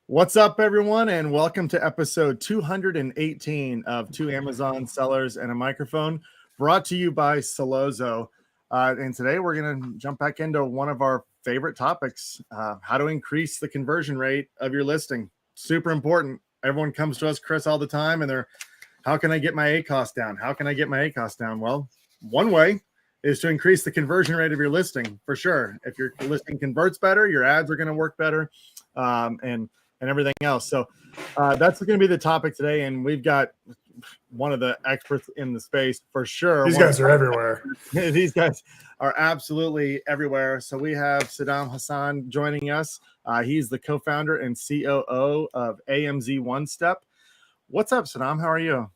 What's up, everyone, and welcome to episode 218 of Two Amazon Sellers and a Microphone, brought to you by Solozo. And today we're going to jump back into one of our favorite topics, how to increase the conversion rate of your listing. Super important. Everyone comes to us, Chris, all the time, and they're, how can I get my ACoS down? How can I get my ACoS down? Well, one way is to increase the conversion rate of your listing, for sure. If your listing converts better, your ads are going to work better. And everything else. So that's going to be the topic today. And we've got one of the experts in the space for sure. These guys are everywhere. These guys are absolutely everywhere. So we have Saddam Hassan joining us. He's the co-founder and COO of AMZ One Step. What's up, Saddam? How are you?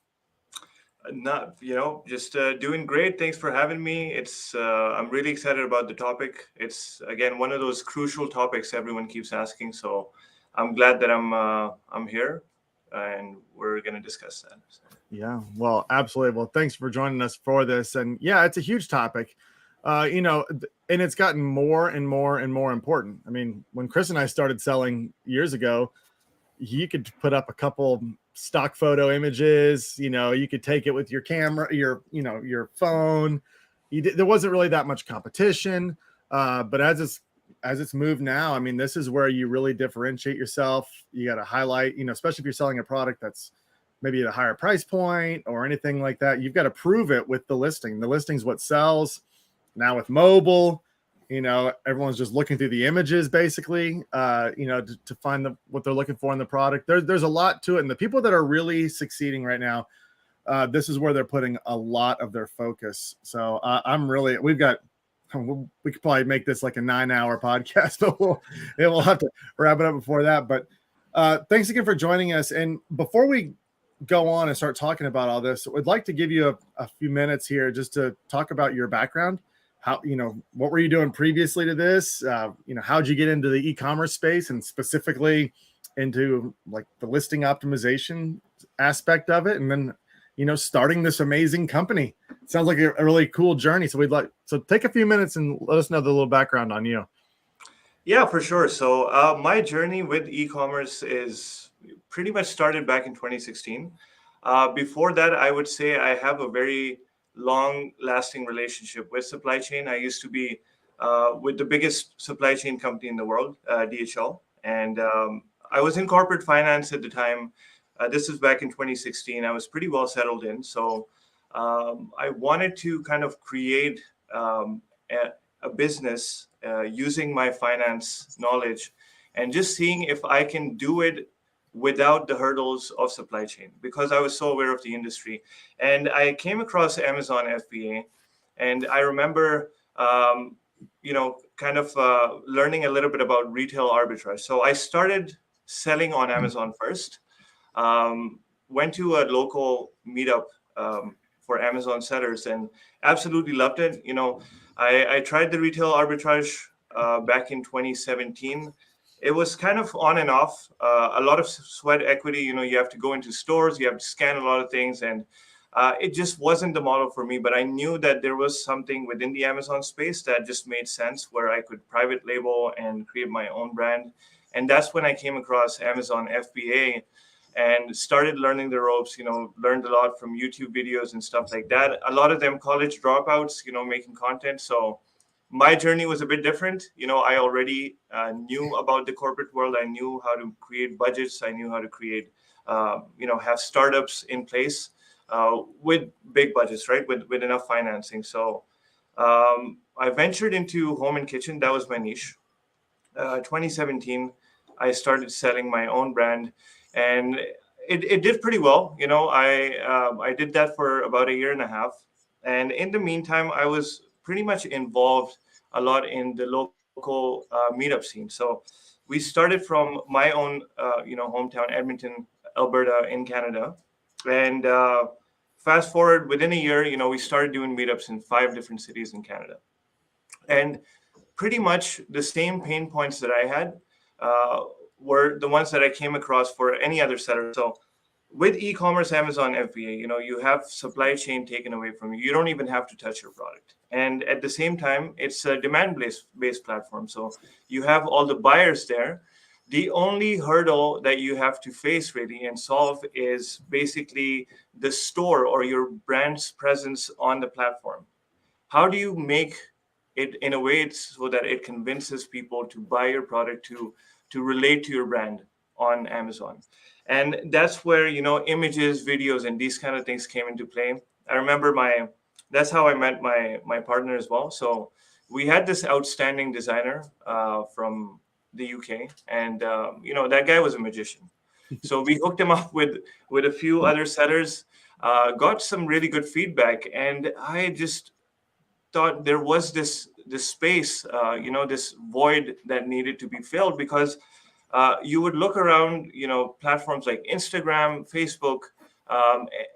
Just doing great. Thanks for having me. I'm really excited about the topic. It's, again, one of those crucial topics everyone keeps asking. So I'm glad that I'm here, and we're going to discuss that. Yeah, well, absolutely. Well, thanks for joining us for this. And yeah, it's a huge topic, and it's gotten more and more and more important. I mean, when Chris and I started selling years ago, you could put up a couple stock photo images. You could take it with your camera, your phone. There wasn't really that much competition, but as it's moved now, I mean, this is where you really differentiate yourself. You got to highlight, especially if you're selling a product that's maybe at a higher price point or anything like that, you've got to prove it with the listing. The listing's what sells. Now with mobile, everyone's just looking through the images basically, to find what they're looking for in the product. There's a lot to it. And the people that are really succeeding right now, this is where they're putting a lot of their focus. So we could probably make this like a 9-hour podcast, but we'll have to wrap it up before that. But thanks again for joining us. And before we go on and start talking about all this, we'd like to give you a few minutes here just to talk about your background. How, what were you doing previously to this? How'd you get into the e-commerce space and specifically into like the listing optimization aspect of it? And then, starting this amazing company. It sounds like a really cool journey. So take a few minutes and let us know the little background on you. Yeah, for sure. So my journey with e-commerce is pretty much started back in 2016. Before that, I would say I have a very long-lasting relationship with supply chain. I used to be with the biggest supply chain company in the world, DHL. And I was in corporate finance at the time. This is back in 2016. I was pretty well settled in. So I wanted to kind of create a business using my finance knowledge and just seeing if I can do it without the hurdles of supply chain, because I was so aware of the industry. And I came across Amazon FBA, and I remember, learning a little bit about retail arbitrage. So I started selling on Amazon first. Went to a local meetup for Amazon sellers and absolutely loved it. I tried the retail arbitrage back in 2017. It was kind of on and off, a lot of sweat equity. You have to go into stores, you have to scan a lot of things, and it just wasn't the model for me. But I knew that there was something within the Amazon space that just made sense, where I could private label and create my own brand. And that's when I came across Amazon FBA and started learning the ropes, learned a lot from YouTube videos and stuff like that. A lot of them college dropouts, making content. So my journey was a bit different. I already knew about the corporate world. I knew how to create budgets. I knew how to create, have startups in place with big budgets, right? With enough financing. So I ventured into home and kitchen. That was my niche. 2017, I started selling my own brand. And it did pretty well. I did that for about 1.5 years. And in the meantime, I was pretty much involved a lot in the local meetup scene. So we started from my own, hometown, Edmonton, Alberta in Canada. And fast forward within a year, we started doing meetups in 5 different cities in Canada. And pretty much the same pain points that I had were the ones that I came across for any other seller. So with e-commerce, Amazon FBA, you have supply chain taken away from you. You don't even have to touch your product. And at the same time, it's a demand-based platform. So you have all the buyers there. The only hurdle that you have to face really and solve is basically the store or your brand's presence on the platform. How do you make it in a way so that it convinces people to buy your product, to relate to your brand on Amazon? And that's where, images, videos, and these kind of things came into play. I remember that's how I met my partner as well. So we had this outstanding designer from the UK, and that guy was a magician. So we hooked him up with a few other sellers, got some really good feedback, and I just thought there was this space, this void that needed to be filled, because you would look around, platforms like Instagram, Facebook,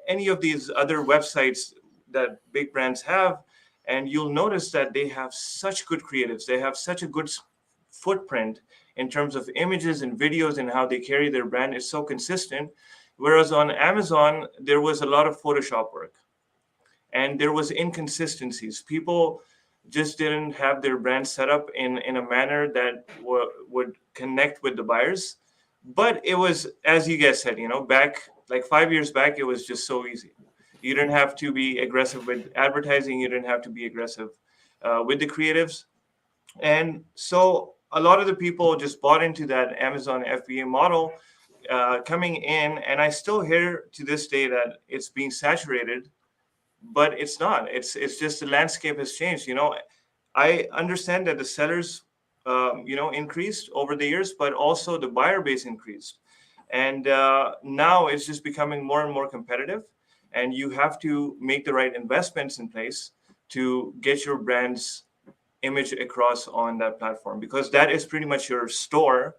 any of these other websites that big brands have, and you'll notice that they have such good creatives. They have such a good footprint in terms of images and videos and how they carry their brand. It's so consistent. Whereas on Amazon, there was a lot of Photoshop work and there was inconsistencies. People just didn't have their brand set up in a manner that would connect with the buyers. But it was, as you guys said, back like 5 years back, it was just so easy. You didn't have to be aggressive with advertising. You didn't have to be aggressive with the creatives. And so a lot of the people just bought into that Amazon FBA model coming in. And I still hear to this day that it's being saturated, but it's not. It's just the landscape has changed. I understand that the sellers, increased over the years, but also the buyer base increased. And now it's just becoming more and more competitive. And you have to make the right investments in place to get your brand's image across on that platform, because that is pretty much your store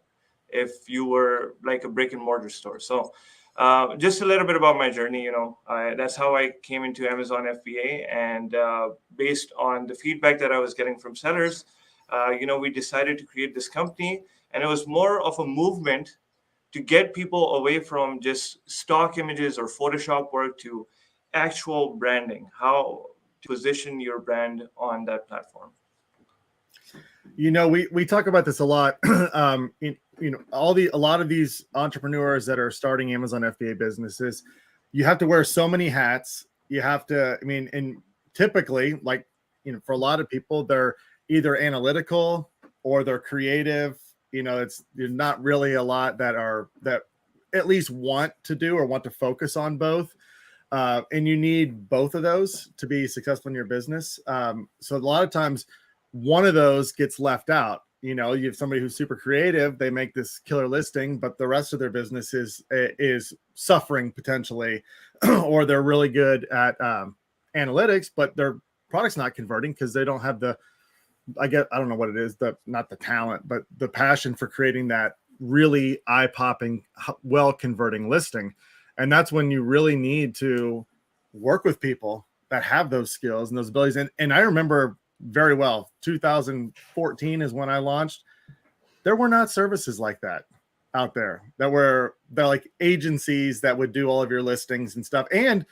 if you were like a brick and mortar store. So just a little bit about my journey, that's how I came into Amazon FBA. And based on the feedback that I was getting from sellers, we decided to create this company. And it was more of a movement to get people away from just stock images or Photoshop work to actual branding, how to position your brand on that platform. We talk about this a lot. A lot of these entrepreneurs that are starting Amazon FBA businesses, you have to wear so many hats. You have to, and typically, for a lot of people, they're either analytical or they're creative. There's not really a lot that at least want to do or want to focus on both. And you need both of those to be successful in your business. So a lot of times one of those gets left out. You have somebody who's super creative, they make this killer listing, but the rest of their business is suffering potentially, or they're really good at analytics, but their product's not converting because they don't have I don't know what it is, not the talent, but the passion for creating that really eye-popping, well-converting listing. And that's when you really need to work with people that have those skills and those abilities. And I remember very well, 2014 is when I launched. There were not services like that out there. They're like agencies that would do all of your listings and stuff. And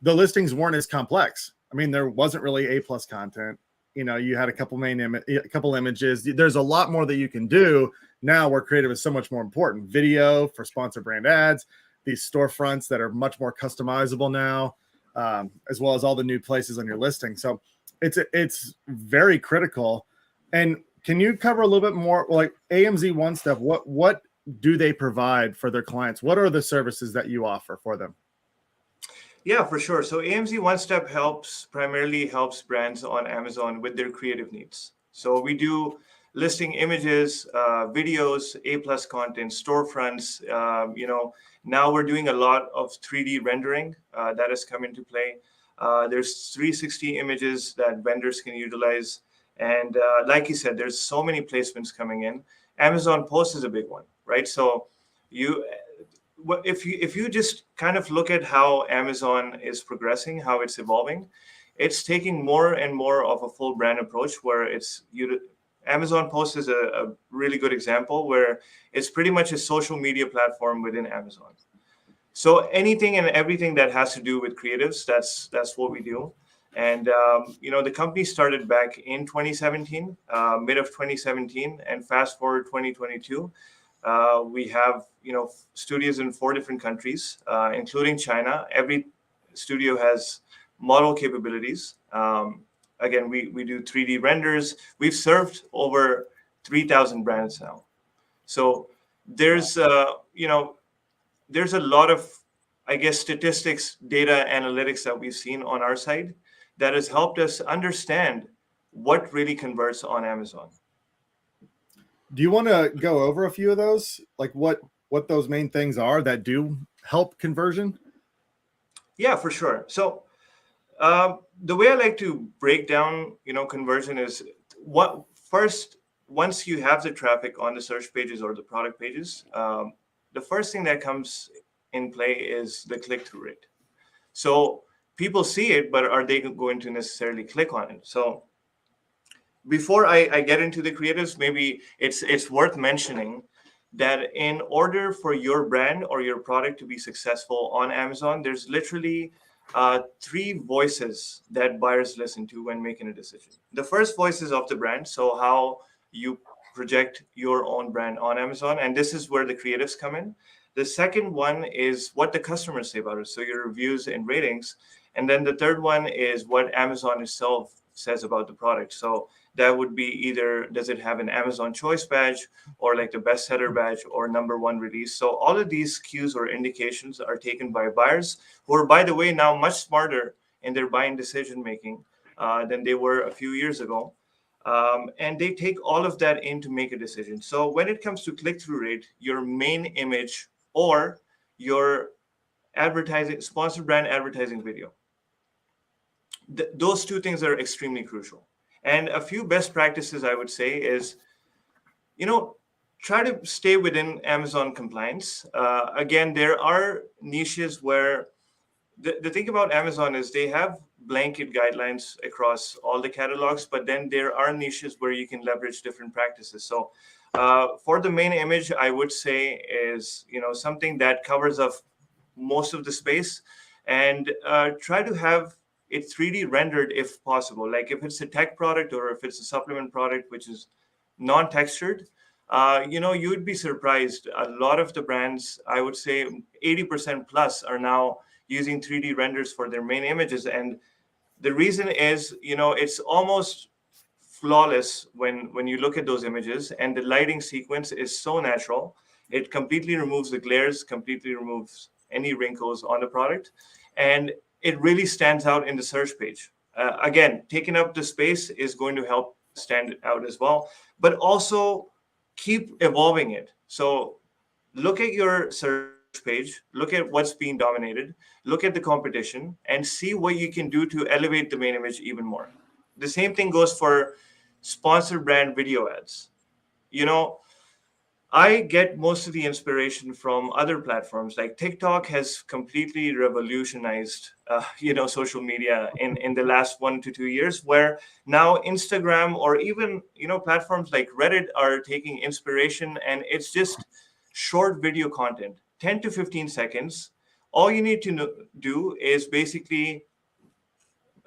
the listings weren't as complex. There wasn't really A+ content. You had a couple images. There's a lot more that you can do now where creative is so much more important. Video for sponsor brand ads, these storefronts that are much more customizable now, as well as all the new places on your listing. So it's very critical. And can you cover a little bit more, like AMZ One Step? What do they provide for their clients? What are the services that you offer for them? Yeah, for sure. So AMZ One Step primarily helps brands on Amazon with their creative needs. So we do listing images, videos, A+ content, storefronts. Now we're doing a lot of 3D rendering that has come into play. There's 360 images that vendors can utilize. And like you said, there's so many placements coming in. Amazon Post is a big one, right? So if you just kind of look at how Amazon is progressing, how it's evolving, it's taking more and more of a full brand approach where Amazon Post is a really good example where it's pretty much a social media platform within Amazon. So anything and everything that has to do with creatives, that's what we do. And, the company started back in 2017, mid of 2017, and fast forward 2022. We have studios in 4 different countries, including China. Every studio has model capabilities. Again, we do 3D renders. We've served over 3,000 brands now. So there's there's a lot of, I guess, statistics, data analytics that we've seen on our side that has helped us understand what really converts on Amazon. Do you want to go over a few of those, like what those main things are that do help conversion? Yeah, for sure. So the way I like to break down, conversion is what first, once you have the traffic on the search pages or the product pages, the first thing that comes in play is the click-through rate. So people see it, but are they going to necessarily click on it? So before I get into the creatives, maybe it's worth mentioning that in order for your brand or your product to be successful on Amazon, there's literally 3 voices that buyers listen to when making a decision. The first voice is of the brand, so how you project your own brand on Amazon, and this is where the creatives come in. The second one is what the customers say about it, so your reviews and ratings. And then the third one is what Amazon itself says about the product. So that would be either does it have an Amazon Choice badge or like the bestseller badge or #1 release. So all of these cues or indications are taken by buyers who are, by the way, now much smarter in their buying decision making than they were a few years ago. And they take all of that in to make a decision. So when it comes to click-through rate, your main image or your advertising, sponsored brand advertising video, those 2 things are extremely crucial. And a few best practices I would say is, try to stay within Amazon compliance. Again, there are niches where the thing about Amazon is they have blanket guidelines across all the catalogs, but then there are niches where you can leverage different practices. So for the main image, I would say is, something that covers up most of the space, and try to have it 3D rendered if possible. Like if it's a tech product or if it's a supplement product, which is non-textured, you would be surprised. A lot of the brands, I would say 80% plus, are now using 3D renders for their main images. And the reason is, it's almost flawless when you look at those images, and the lighting sequence is so natural. It completely removes the glares, completely removes any wrinkles on the product, and it really stands out in the search page. Again, taking up the space is going to help stand it out as well, but also keep evolving it. So look at your search page, look at what's being dominated, look at the competition, and see what you can do to elevate the main image even more. The same thing goes for sponsored brand video ads. I get most of the inspiration from other platforms. Like TikTok has completely revolutionized, social media in the last 1 to 2 years, where now Instagram or even, platforms like Reddit are taking inspiration, and it's just short video content, 10 to 15 seconds. All you need to do is basically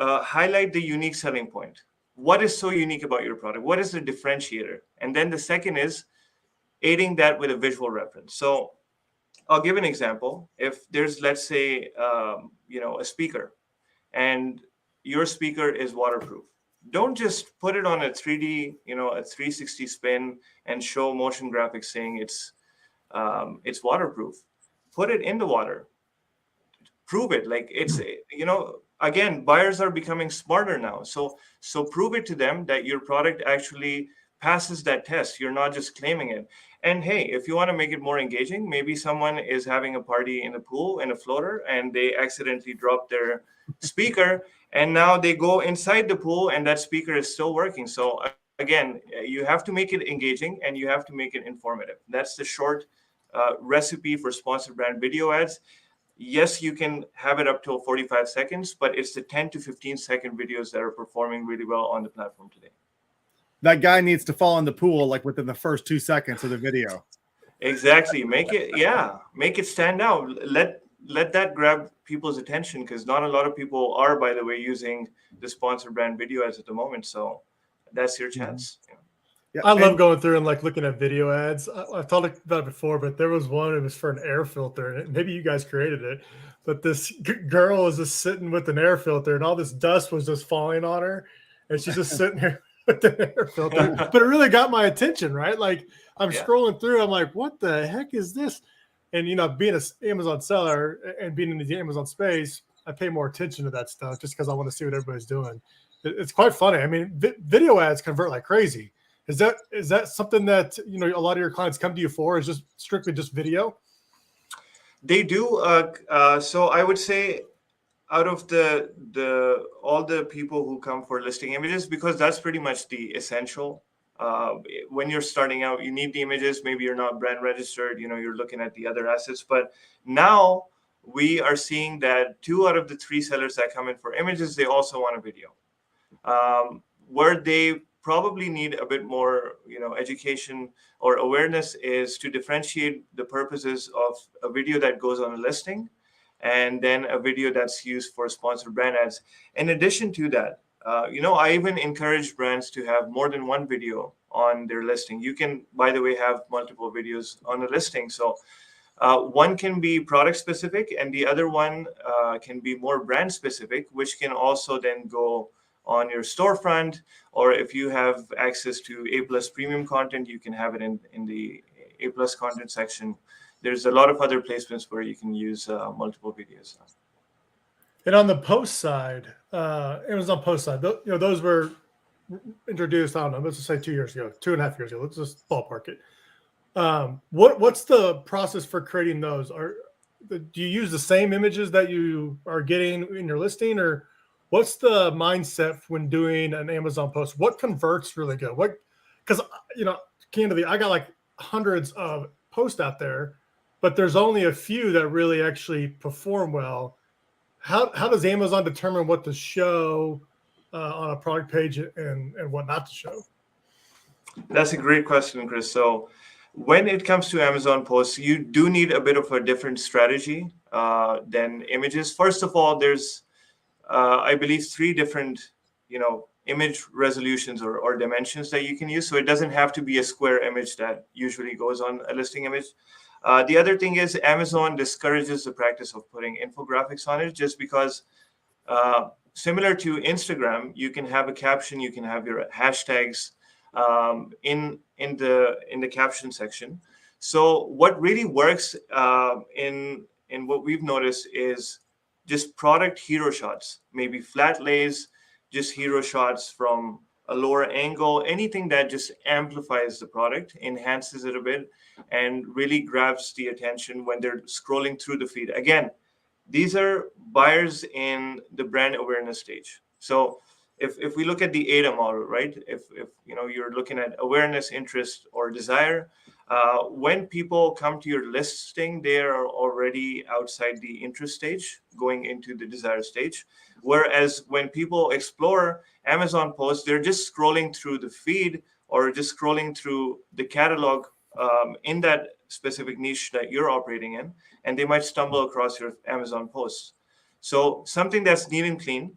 highlight the unique selling point. What is so unique about your product? What is the differentiator? And then the second is aiding that with a visual reference. So I'll give an example. If there's, let's say, a speaker, and your speaker is waterproof, don't just put it on a 3D, a 360 spin and show motion graphics saying it's waterproof. Put it in the water. Prove it. Like it's, again, buyers are becoming smarter now. So prove it to them that your product actually passes that test. You're not just claiming it. And hey, if you want to make it more engaging, maybe someone is having a party in a pool in a floater and they accidentally drop their speaker, and now they go inside the pool and that speaker is still working. So again, you have to make it engaging and you have to make it informative. That's the short recipe for sponsored brand video ads. Yes, you can have it up to 45 seconds, but it's the 10 to 15-second videos that are performing really well on the platform today. That guy needs to fall in the pool like within the first 2 seconds of the video. Exactly. Make it stand out. Let that grab people's attention, because not a lot of people are, by the way, using the sponsored brand video ads at the moment. So that's your chance. Yeah, I love going through and like looking at video ads. I've talked about it before, but there was one. It was for an air filter, and maybe you guys created it. But this girl was just sitting with an air filter, and all this dust was just falling on her, and she's just sitting there with the air filter. But it really got my attention, right? Like I'm scrolling through, I'm like, what the heck is this? And being an Amazon seller and being in the Amazon space, I pay more attention to that stuff just because I want to see what everybody's doing. It's quite funny. I mean, video ads convert like crazy. Is that something that a lot of your clients come to you for? Is just strictly just video? They do. So I would say out of all the people who come for listing images, because that's pretty much the essential. When you're starting out, you need the images. Maybe you're not brand registered. You're looking at the other assets. But now we are seeing that 2 out of the 3 sellers that come in for images, they also want a video. Where they probably need a bit more, education or awareness is to differentiate the purposes of a video that goes on a listing and then a video that's used for sponsored brand ads. In addition to that, I even encourage brands to have more than one video on their listing. You can, by the way, have multiple videos on a listing. So one can be product specific and the other one can be more brand specific, which can also then go on your storefront, or if you have access to A+ premium content, you can have it in the A+ content section. There's a lot of other placements where you can use multiple videos. And on the post side, Amazon post side, those were introduced, I don't know, let's just say 2 years ago, 2.5 years ago. Let's just ballpark it. What's the process for creating those? Do you use the same images that you are getting in your listing, or what's the mindset when doing an Amazon post? What converts really good? Because candidly, I got like hundreds of posts out there, but there's only a few that really actually perform well. How does Amazon determine what to show on a product page and what not to show? That's a great question, Chris. So when it comes to Amazon posts, you do need a bit of a different strategy than images. First of all, there's I believe 3 different, image resolutions or dimensions that you can use. So it doesn't have to be a square image that usually goes on a listing image. The other thing is Amazon discourages the practice of putting infographics on it, just because similar to Instagram, you can have a caption, you can have your hashtags in the caption section. So what really works in what we've noticed is just product hero shots, maybe flat lays, just hero shots from a lower angle, anything that just amplifies the product, enhances it a bit, and really grabs the attention when they're scrolling through the feed. Again, these are buyers in the brand awareness stage. So if we look at the ADA model, right? If you're looking at awareness, interest, or desire, when people come to your listing, they are already outside the interest stage, going into the desire stage. Whereas when people explore Amazon posts, they're just scrolling through the feed or just scrolling through the catalog in that specific niche that you're operating in, and they might stumble across your Amazon posts. So something that's neat and clean,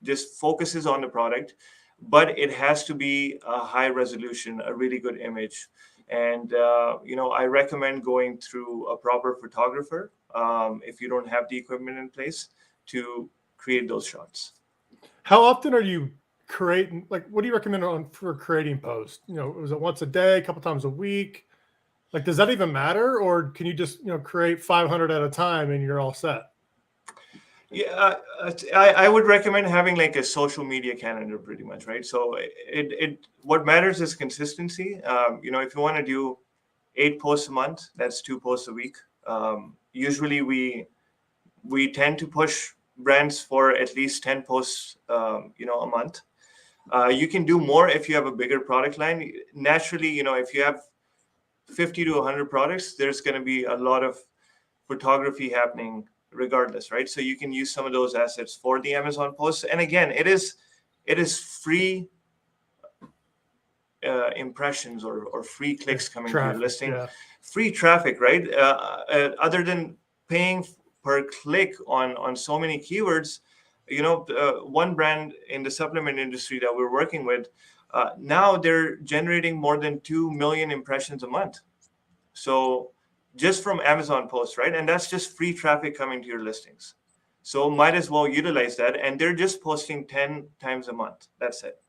just focuses on the product, but it has to be a high resolution, a really good image. And, I recommend going through a proper photographer if you don't have the equipment in place to create those shots. How often are you creating, what do you recommend for creating posts? Was it once a day, a couple times a week? Does that even matter? Or can you just, create 500 at a time and you're all set? Yeah, I would recommend having like a social media calendar, pretty much, right? So what matters is consistency. If you want to do 8 posts a month, that's 2 posts a week. Usually we tend to push brands for at least 10 posts, a month. You can do more if you have a bigger product line. Naturally, if you have 50 to 100 products, there's going to be a lot of photography happening regardless, right? So you can use some of those assets for the Amazon posts. And again, it is free impressions or free clicks coming to your listing, free traffic, right? Other than paying per click on so many keywords, one brand in the supplement industry that we're working with, now they're generating more than 2 million impressions a month. So just from Amazon posts, right? And that's just free traffic coming to your listings. So might as well utilize that. And they're just posting 10 times a month. That's it.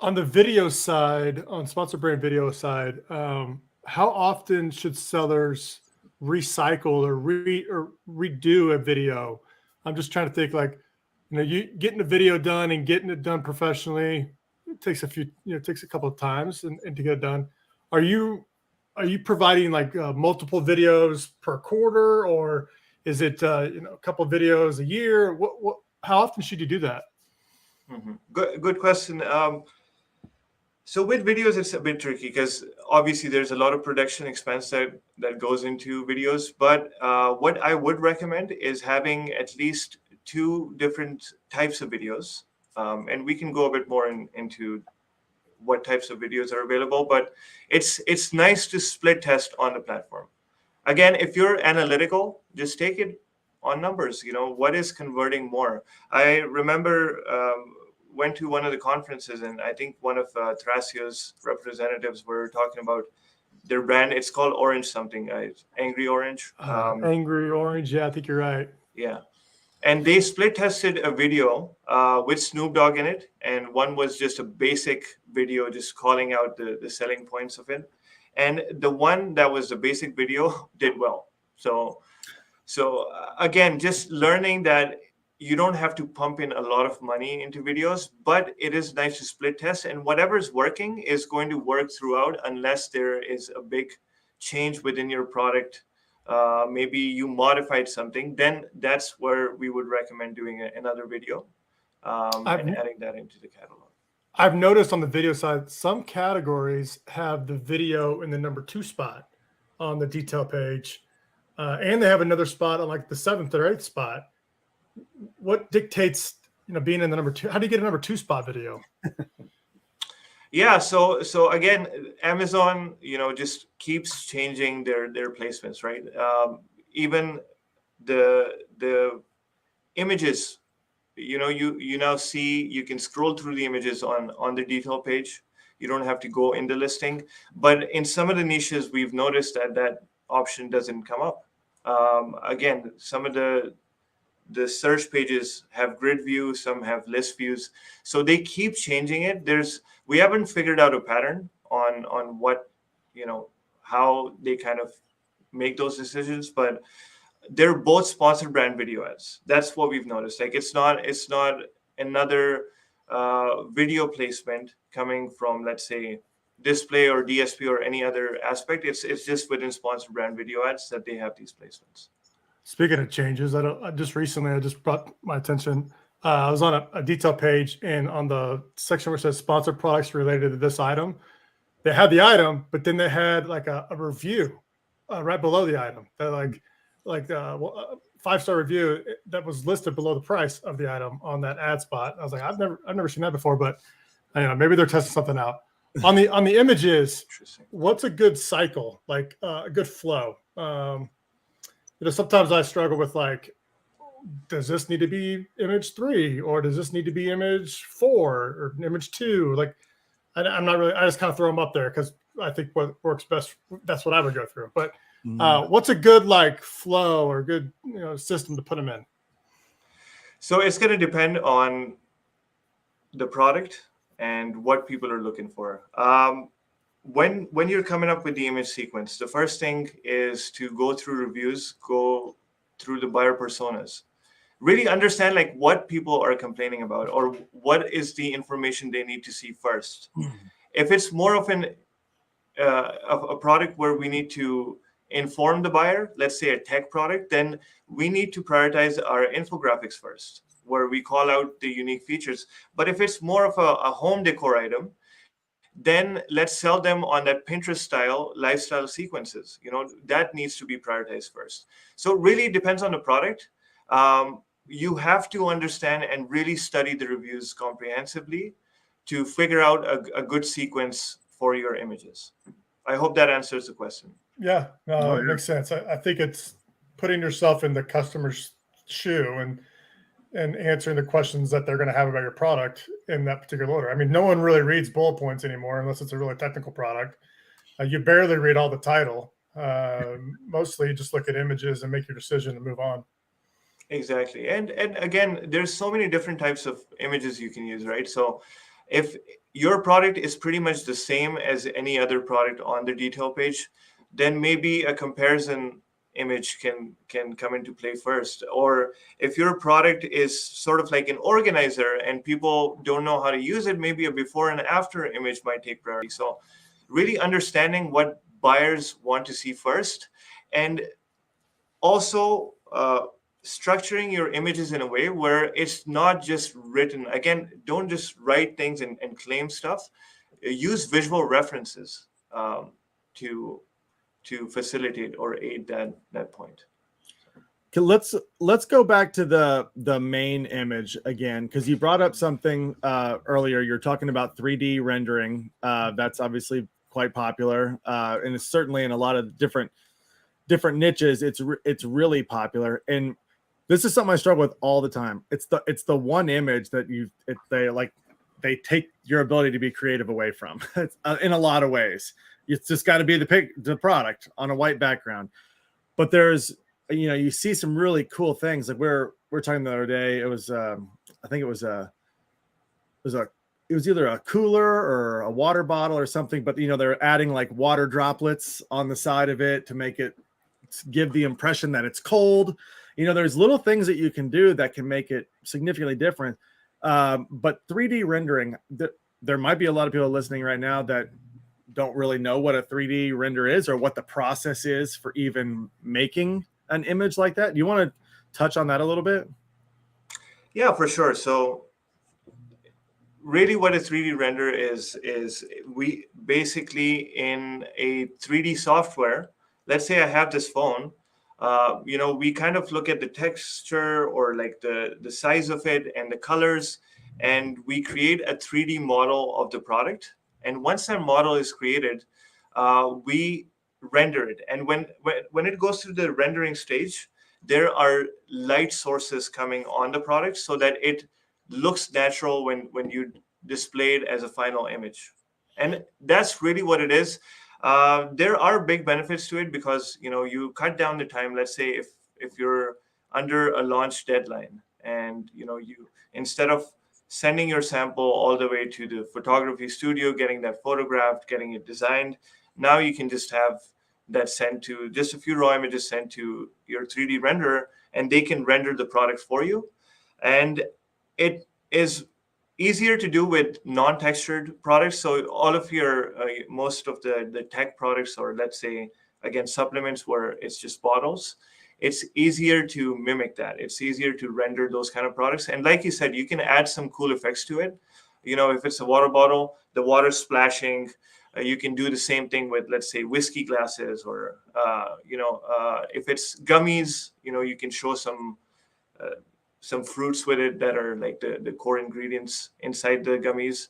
On the video side, on sponsor brand video side, how often should sellers recycle or redo a video? I'm just trying to think, like, you getting the video done and getting it done professionally, it takes it takes a couple of times and to get it done. Are you providing like multiple videos per quarter, or is it a couple of videos a year? How often should you do that? Good question. So with videos, it's a bit tricky because obviously there's a lot of production expense that goes into videos. But what I would recommend is having at least 2 different types of videos. And we can go a bit more into what types of videos are available. But it's nice to split test on the platform. Again, if you're analytical, just take it on numbers. What is converting more? I remember went to one of the conferences, and I think one of Thrasio's representatives were talking about their brand. It's called Orange something, Angry Orange. Angry Orange, yeah, I think you're right. Yeah. And they split tested a video with Snoop Dogg in it, and one was just a basic video just calling out the selling points of it. And the one that was the basic video did well. So again, just learning that you don't have to pump in a lot of money into videos, but it is nice to split test, and whatever is working is going to work throughout unless there is a big change within your product. Maybe you modified something, then that's where we would recommend doing another video and adding that into the catalog. I've noticed on the video side, some categories have the video in the number 2 spot on the detail page, and they have another spot on like the 7th or 8th spot. What dictates being in the number 2? How do you get a number 2 spot video? Yeah, so again, Amazon just keeps changing their placements, right? Even the images, you now see, you can scroll through the images on the detail page. You don't have to go in the listing, but in some of the niches we've noticed that option doesn't come up. Again, some of the search pages have grid view, some have list views, so they keep changing it. We haven't figured out a pattern on what how they kind of make those decisions, but they're both sponsored brand video ads. That's what we've noticed. Like it's not another video placement coming from, let's say, display or DSP or any other aspect. It's just within sponsored brand video ads that they have these placements. Speaking of changes, I just brought my attention. I was on a detail page, and on the section where it says sponsored products related to this item, they had the item, but then they had like a review right below the item. That like a 5-star review that was listed below the price of the item on that ad spot. I was like, I've never seen that before, but maybe they're testing something out. On the images, what's a good cycle, like a good flow? Sometimes I struggle with like, does this need to be image 3 or does this need to be image 4 or image 2? Like, I'm not really, I just kind of throw them up there because I think what works best, that's what I would go through. But what's a good like flow or good system to put them in? So it's going to depend on the product and what people are looking for. When you're coming up with the image sequence, the first thing is to go through reviews, go through the buyer personas, really understand like what people are complaining about or what is the information they need to see first. If it's more of a product where we need to inform the buyer, let's say a tech product, then we need to prioritize our infographics first, where we call out the unique features. But if it's more of a home decor item, then let's sell them on that Pinterest style lifestyle sequences. That needs to be prioritized first. So it really depends on the product. You have to understand and really study the reviews comprehensively to figure out a good sequence for your images. I hope that answers the question. Yeah, it makes sense. I think it's putting yourself in the customer's shoe, and and answering the questions that they're going to have about your product in that particular order. I mean, no one really reads bullet points anymore unless it's a really technical product. You barely read all the title. Mostly you just look at images and make your decision and move on. Exactly. And again, there's so many different types of images you can use, right? So if your product is pretty much the same as any other product on the detail page, then maybe a comparison image can come into play first. Or if your product is sort of like an organizer and people don't know how to use it, maybe a before and after image might take priority. So really understanding what buyers want to see first, and also structuring your images in a way where it's not just written. Again, don't just write things and claim stuff. Use visual references to facilitate or aid that point. Okay, let's go back to the main image again, because you brought up something earlier. You're talking about 3D rendering. That's obviously quite popular, and it's certainly in a lot of different niches. It's really popular, and this is something I struggle with all the time. It's the one image that they take your ability to be creative away from. It's, in a lot of ways. It's just got to be the product on a white background. But there's, you see some really cool things. Like we're talking the other day. It was I think it was either a cooler or a water bottle or something. But they're adding like water droplets on the side of it to make it give the impression that it's cold. There's little things that you can do that can make it significantly different. But 3D rendering, there might be a lot of people listening right now that don't really know what a 3D render is or what the process is for even making an image like that. Do you want to touch on that a little bit? Yeah, for sure. So really what a 3D render is we basically, in a 3D software, let's say I have this phone, we kind of look at the texture or like the size of it and the colors, and we create a 3D model of the product. And once that model is created, we render it. And when it goes through the rendering stage, there are light sources coming on the product so that it looks natural when you display it as a final image. And that's really what it is. There are big benefits to it because you cut down the time. Let's say if you're under a launch deadline, and you, instead of sending your sample all the way to the photography studio, getting that photographed, getting it designed, now you can just have that sent to, just a few raw images sent to your 3D renderer, and they can render the product for you. And it is easier to do with non-textured products. So all of your most of the tech products, or let's say again supplements where it's just bottles, it's easier to mimic that. It's easier to render those kind of products. And like you said, you can add some cool effects to it. If it's a water bottle, the water splashing, you can do the same thing with, let's say, whiskey glasses, or if it's gummies, you can show some fruits with it that are like the core ingredients inside the gummies.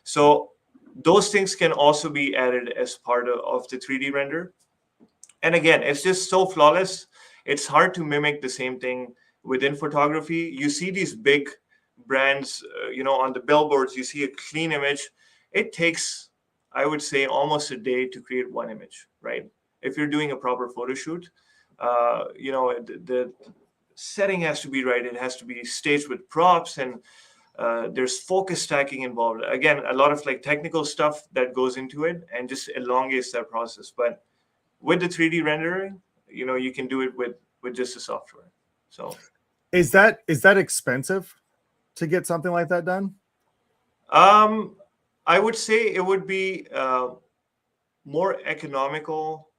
So those things can also be added as part of the 3D render. And again, it's just so flawless. It's hard to mimic the same thing within photography. You see these big brands, on the billboards, you see a clean image. It takes, I would say, almost a day to create one image, right? If you're doing a proper photo shoot, the setting has to be right. It has to be staged with props, and there's focus stacking involved. Again, a lot of like technical stuff that goes into it and just elongates that process. But with the 3D rendering, you can do it with just the software. So is that expensive to get something like that done? I would say it would be more economical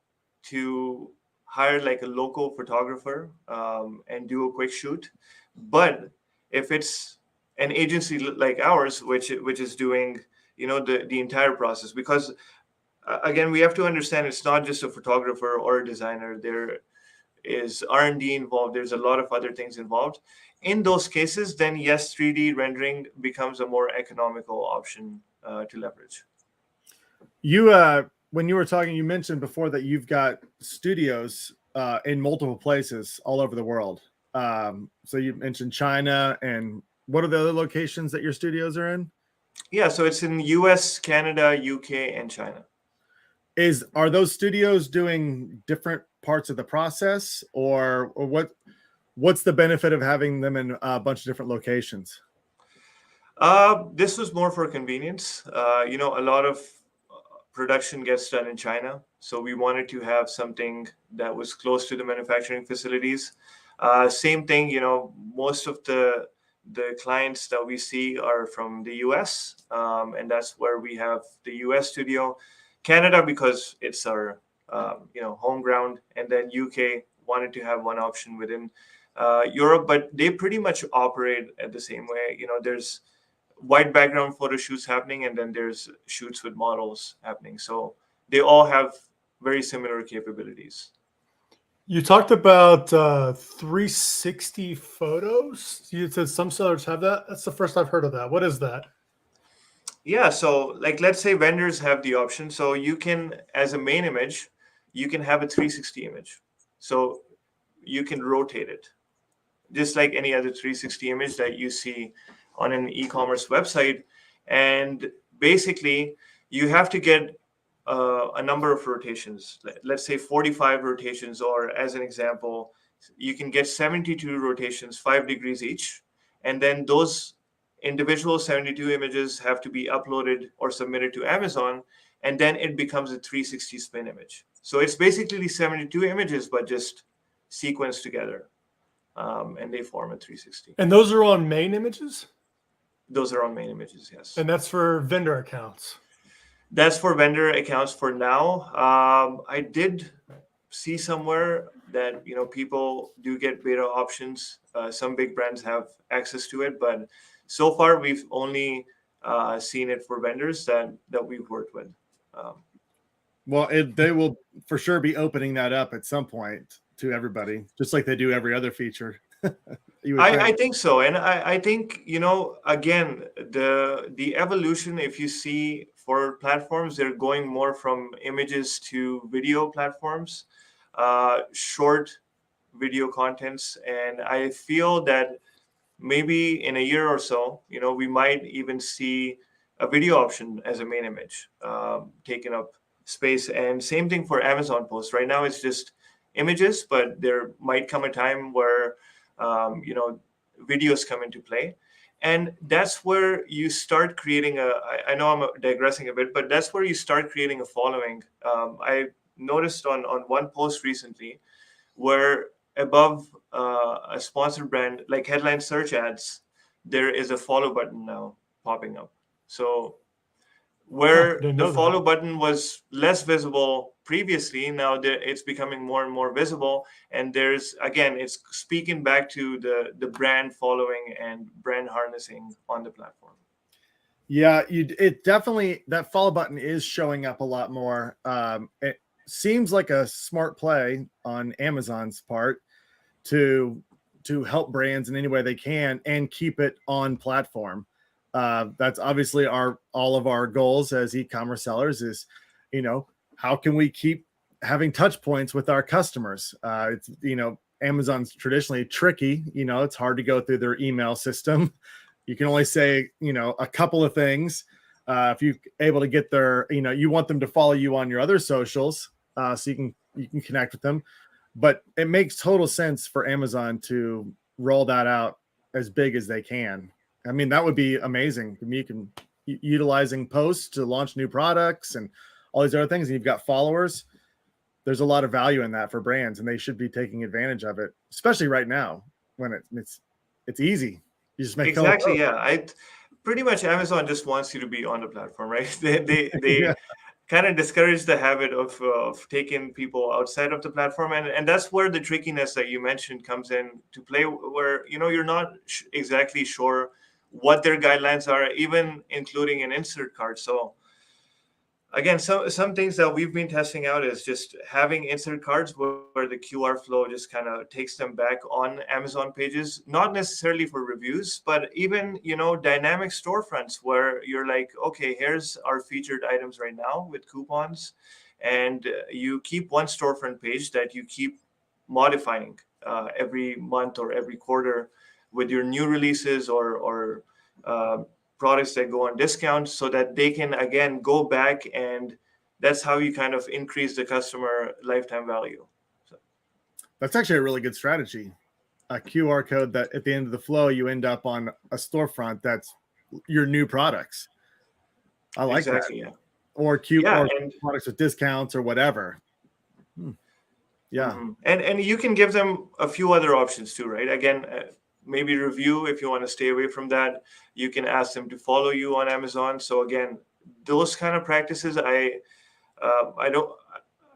to hire like a local photographer and do a quick shoot. But if it's an agency like ours, which is doing the entire process, because again, we have to understand it's not just a photographer or a designer. There is R&D involved. There's a lot of other things involved. In those cases, then yes, 3D rendering becomes a more economical option to leverage. When you were talking, you mentioned before that you've got studios in multiple places all over the world. So you mentioned China, and what are the other locations that your studios are in? Yeah, so it's in US, Canada, UK, and China. Are those studios doing different parts of the process, or what's the benefit of having them in a bunch of different locations? This was more for convenience. A lot of production gets done in China, so we wanted to have something that was close to the manufacturing facilities. Same thing, most of the clients that we see are from the US, and that's where we have the US studio. Canada, because it's our home ground, and then UK wanted to have one option within Europe, but they pretty much operate at the same way. There's white background photo shoots happening, and then there's shoots with models happening. So they all have very similar capabilities. You talked about 360 photos. You said some sellers have that. That's the first I've heard of that. What is that? Yeah, so like let's say vendors have the option. So you can, as a main image, you can have a 360 image. So you can rotate it, just like any other 360 image that you see on an e-commerce website. And basically, you have to get a number of rotations. Let's say 45 rotations, or as an example, you can get 72 rotations, 5 degrees each. And then those individual 72 images have to be uploaded or submitted to Amazon, and then it becomes a 360 spin image. So it's basically 72 images, but just sequenced together. And they form a 360. And those are on main images? Those are on main images, yes. And that's for vendor accounts? That's for vendor accounts for now. I did see somewhere that people do get beta options. Some big brands have access to it, but so far we've only seen it for vendors that we've worked with. Well, they will for sure be opening that up at some point to everybody, just like they do every other feature. I think so. And I think, again, the evolution, if you see for platforms, they're going more from images to video platforms, short video contents. And I feel that maybe in a year or so, we might even see a video option as a main image taking up space. And same thing for Amazon posts. Right now, it's just images, but there might come a time where videos come into play. And that's where you start creating I know I'm digressing a bit, but that's where you start creating a following. I noticed on one post recently where above a sponsored brand, like headline search ads, there is a follow button now popping up. So where the follow button was less visible previously, now it's becoming more and more visible. And it's speaking back to the brand following and brand harnessing on the platform. Yeah, it definitely, that follow button is showing up a lot more. It seems like a smart play on Amazon's part to help brands in any way they can and keep it on platform. That's obviously all of our goals as e-commerce sellers is, how can we keep having touch points with our customers? It's, Amazon's traditionally tricky. It's hard to go through their email system. You can only say, a couple of things. If you're able to get their, you want them to follow you on your other socials, so you can connect with them. But it makes total sense for Amazon to roll that out as big as they can. I mean, that would be amazing. I mean, you can utilizing posts to launch new products and all these other things. And you've got followers. There's a lot of value in that for brands, and they should be taking advantage of it, especially right now when it's easy. You just make exactly. Yeah, pretty much Amazon just wants you to be on the platform, right? They yeah. Kind of discourage the habit of taking people outside of the platform, and that's where the trickiness that you mentioned comes in to play, where you're not exactly sure what their guidelines are, even including an insert card. So again, some things that we've been testing out is just having insert cards where the QR flow just kind of takes them back on Amazon pages, not necessarily for reviews, but even, dynamic storefronts where you're like, okay, here's our featured items right now with coupons. And you keep one storefront page that you keep modifying every month or every quarter with your new releases or products that go on discount, so that they can again go back, and that's how you kind of increase the customer lifetime value. So. That's actually a really good strategy. A QR code that at the end of the flow, you end up on a storefront that's your new products. I like Exactly, that. yeah. Or Yeah, or and products with discounts or whatever. Yeah. and you can give them a few other options too, right? Again, maybe review if you want to stay away from that. You can ask them to follow you on Amazon. So again, those kind of practices, I don't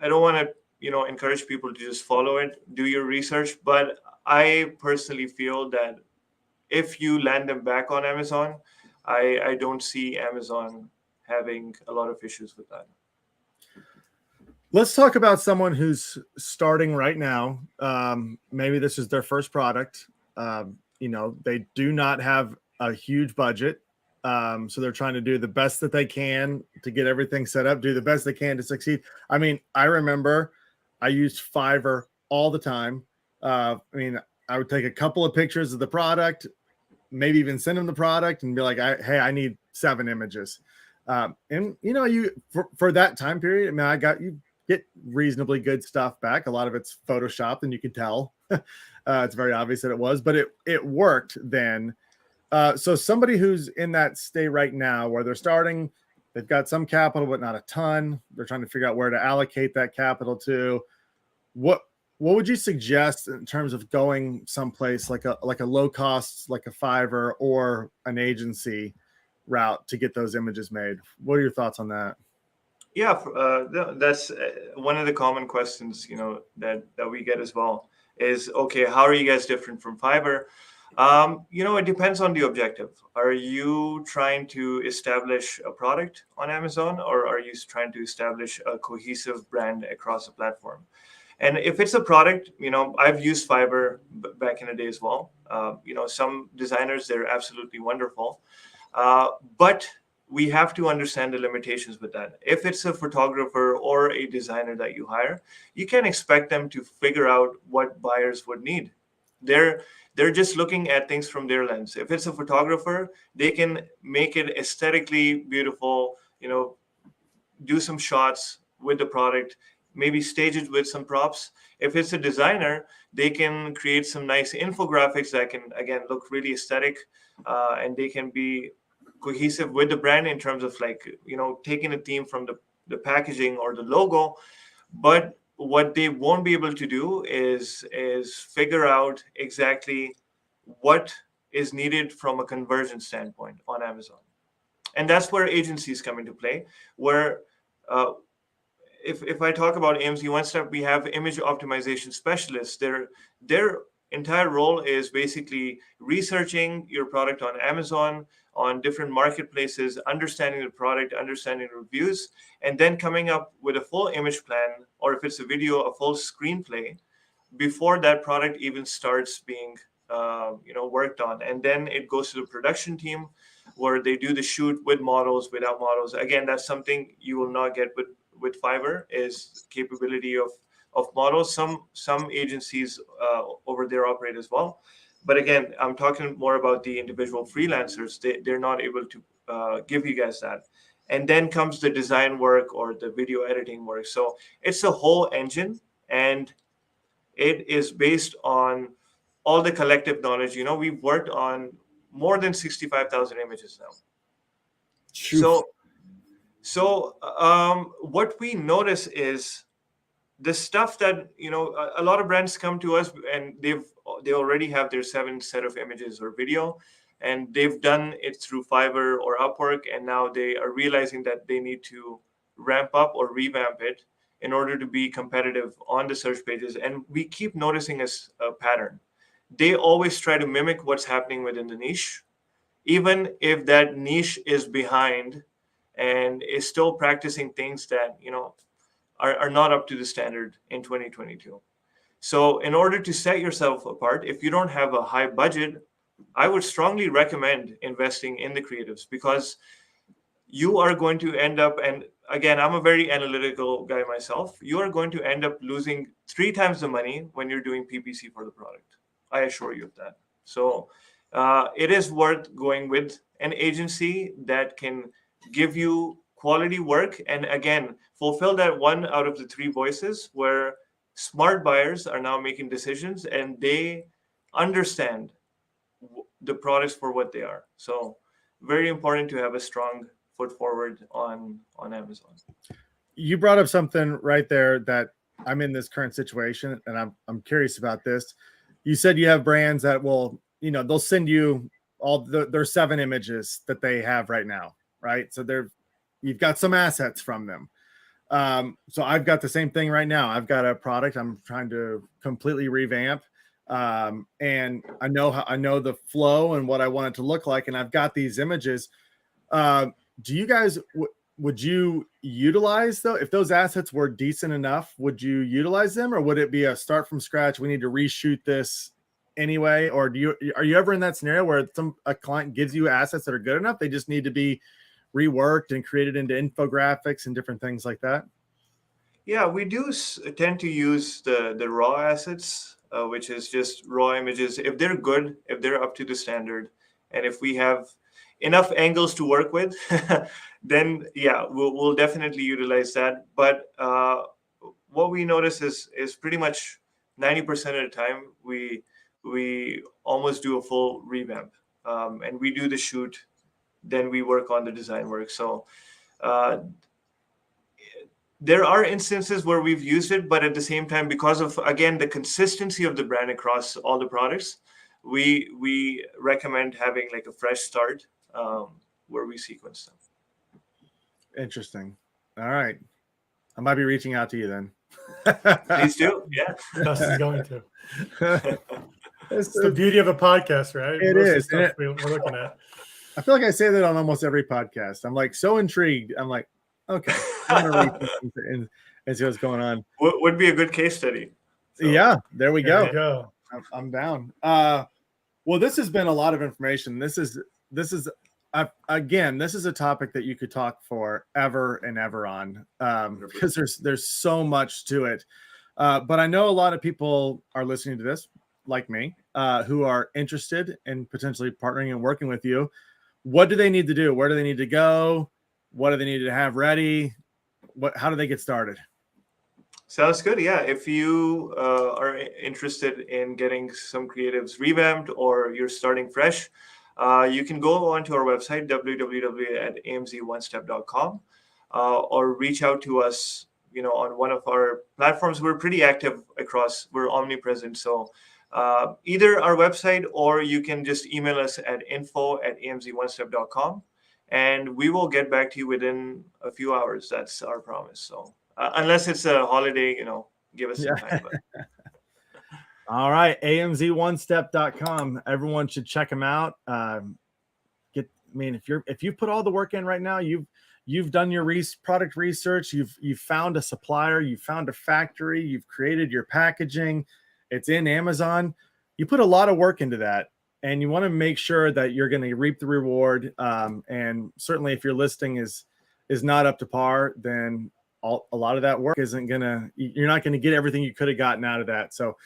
want to encourage people to just follow it. Do your research, but I personally feel that if you land them back on Amazon, I don't see Amazon having a lot of issues with that. Let's talk about someone who's starting right now. Maybe this is their first product. They do not have a huge budget. So they're trying to do the best that they can to get everything set up, do the best they can to succeed. I mean, I remember I used Fiverr all the time. I would take a couple of pictures of the product, maybe even send them the product and be like, hey, I need 7 images. And you for that time period, you get reasonably good stuff back. A lot of it's photoshopped, and you can tell it's very obvious that it was, but it worked then. So somebody who's in that state right now where they're starting, they've got some capital, but not a ton. They're trying to figure out where to allocate that capital to. What would you suggest in terms of going someplace like a low cost, like a Fiverr or an agency route to get those images made? What are your thoughts on that? Yeah, that's one of the common questions, that we get as well is, okay, how are you guys different from Fiverr? It depends on the objective. Are you trying to establish a product on Amazon, or are you trying to establish a cohesive brand across the platform? And if it's a product, I've used Fiverr back in the day as well. Some designers, they're absolutely wonderful. But we have to understand the limitations with that. If it's a photographer or a designer that you hire, you can't expect them to figure out what buyers would need. They're just looking at things from their lens. If it's a photographer, they can make it aesthetically beautiful, do some shots with the product, maybe stage it with some props. If it's a designer, they can create some nice infographics that can, again, look really aesthetic, and they can be cohesive with the brand in terms of taking a theme from the packaging or the logo. But what they won't be able to do is figure out exactly what is needed from a conversion standpoint on Amazon. And that's where agencies come into play, where if I talk about AMZ One Step, we have image optimization specialists. Their entire role is basically researching your product on Amazon, on different marketplaces, understanding the product, understanding reviews, and then coming up with a full image plan, or if it's a video, a full screenplay before that product even starts being worked on. And then it goes to the production team where they do the shoot with models, without models. Again, that's something you will not get with Fiverr, is capability of models. Some agencies over there operate as well. But again, I'm talking more about the individual freelancers. They're not able to give you guys that. And then comes the design work or the video editing work. So it's a whole engine, and it is based on all the collective knowledge. We've worked on more than 65,000 images now. So what we notice is the stuff that, a lot of brands come to us and they already have their 7 set of images or video, and they've done it through Fiverr or Upwork, and now they are realizing that they need to ramp up or revamp it in order to be competitive on the search pages. And we keep noticing a pattern. They always try to mimic what's happening within the niche, even if that niche is behind and is still practicing things that are not up to the standard in 2022. So in order to set yourself apart, if you don't have a high budget, I would strongly recommend investing in the creatives, because you are going to end up, and again, I'm a very analytical guy myself. You are going to end up losing 3 times the money when you're doing PPC for the product. I assure you of that. So it is worth going with an agency that can give you quality work and, again, fulfill that one out of the 3 voices where smart buyers are now making decisions and they understand the products for what they are. So very important to have a strong foot forward on Amazon. You brought up something right there that I'm in this current situation, and I'm curious about this. You said you have brands that will, they'll send you all their 7 images that they have right now, right? So you've got some assets from them. So I've got the same thing right now. I've got a product I'm trying to completely revamp. And I know the flow and what I want it to look like. And I've got these images. Do you guys, would you utilize though, if those assets were decent enough, would you utilize them, or would it be a start from scratch? We need to reshoot this anyway. Or are you ever in that scenario where a client gives you assets that are good enough? They just need to be reworked and created into infographics and different things like that? Yeah, we do tend to use the raw assets, which is just raw images. If they're good, if they're up to the standard, and if we have enough angles to work with, then yeah, we'll definitely utilize that. But what we notice is pretty much 90% of the time we almost do a full revamp, and we do the shoot, then we work on the design work. So there are instances where we've used it, but at the same time, because of, again, the consistency of the brand across all the products, we recommend having like a fresh start where we sequence them. Interesting. All right. I might be reaching out to you then. Please do. Yeah. Dustin's going to. It's the beauty of a podcast, right? It is. We're looking at. I feel like I say that on almost every podcast. I'm like so intrigued. I'm like, okay, I'm gonna read and see what's going on. Would be a good case study. So, yeah, there we go. Go. I'm down. Well, this has been a lot of information. This is again, this is a topic that you could talk for ever and ever on, because there's so much to it. But I know a lot of people are listening to this, like me, who are interested in potentially partnering and working with you. What do they need to do? Where do they need to go? What do they need to have ready? How do they get started? Sounds good. Yeah. If you are interested in getting some creatives revamped, or you're starting fresh, you can go onto our website, www.amz1step.com, or reach out to us, on one of our platforms. We're pretty active across, we're omnipresent. So either our website, or you can just email us at info@amz1step.com, and we will get back to you within a few hours. That's our promise. So unless it's a holiday, give us some time. But. All right, amz1step.com. Everyone should check them out. If you put all the work in right now, you've done your product research, you've found a supplier, you've found a factory, you've created your packaging, it's in Amazon. You put a lot of work into that, and you want to make sure that you're going to reap the reward. And certainly, if your listing is not up to par, then a lot of that work you're not going to get everything you could have gotten out of that. So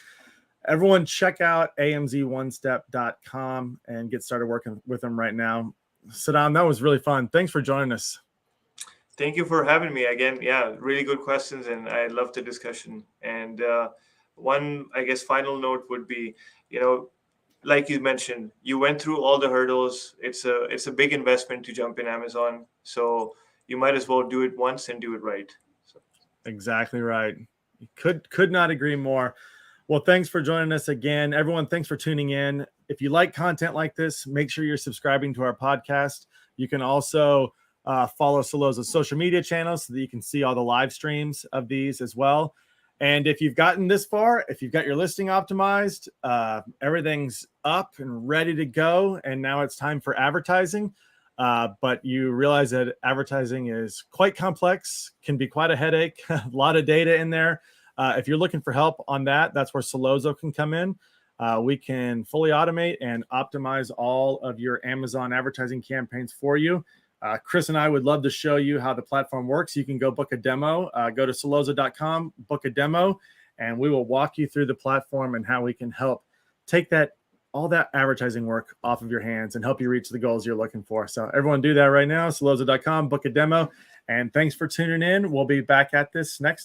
everyone check out amz1step.com and get started working with them right now. Saddam, that was really fun. Thanks for joining us. Thank you for having me again. Yeah, really good questions, and I love the discussion. And one, I guess, final note would be, like you mentioned, you went through all the hurdles. It's a big investment to jump in Amazon, so you might as well do it once and do it right. So. Exactly right. Could not agree more. Well, thanks for joining us again. Everyone, thanks for tuning in. If you like content like this, make sure you're subscribing to our podcast. You can also follow Solozo's social media channels so that you can see all the live streams of these as well. And if you've gotten this far, if you've got your listing optimized, everything's up and ready to go, and now it's time for advertising. But you realize that advertising is quite complex, can be quite a headache, a lot of data in there. If you're looking for help on that, that's where Solozo can come in. We can fully automate and optimize all of your Amazon advertising campaigns for you. Chris and I would love to show you how the platform works. You can go book a demo, go to Celoza.com, book a demo, and we will walk you through the platform and how we can help take all that advertising work off of your hands and help you reach the goals you're looking for. So everyone do that right now, Celoza.com, book a demo. And thanks for tuning in. We'll be back at this next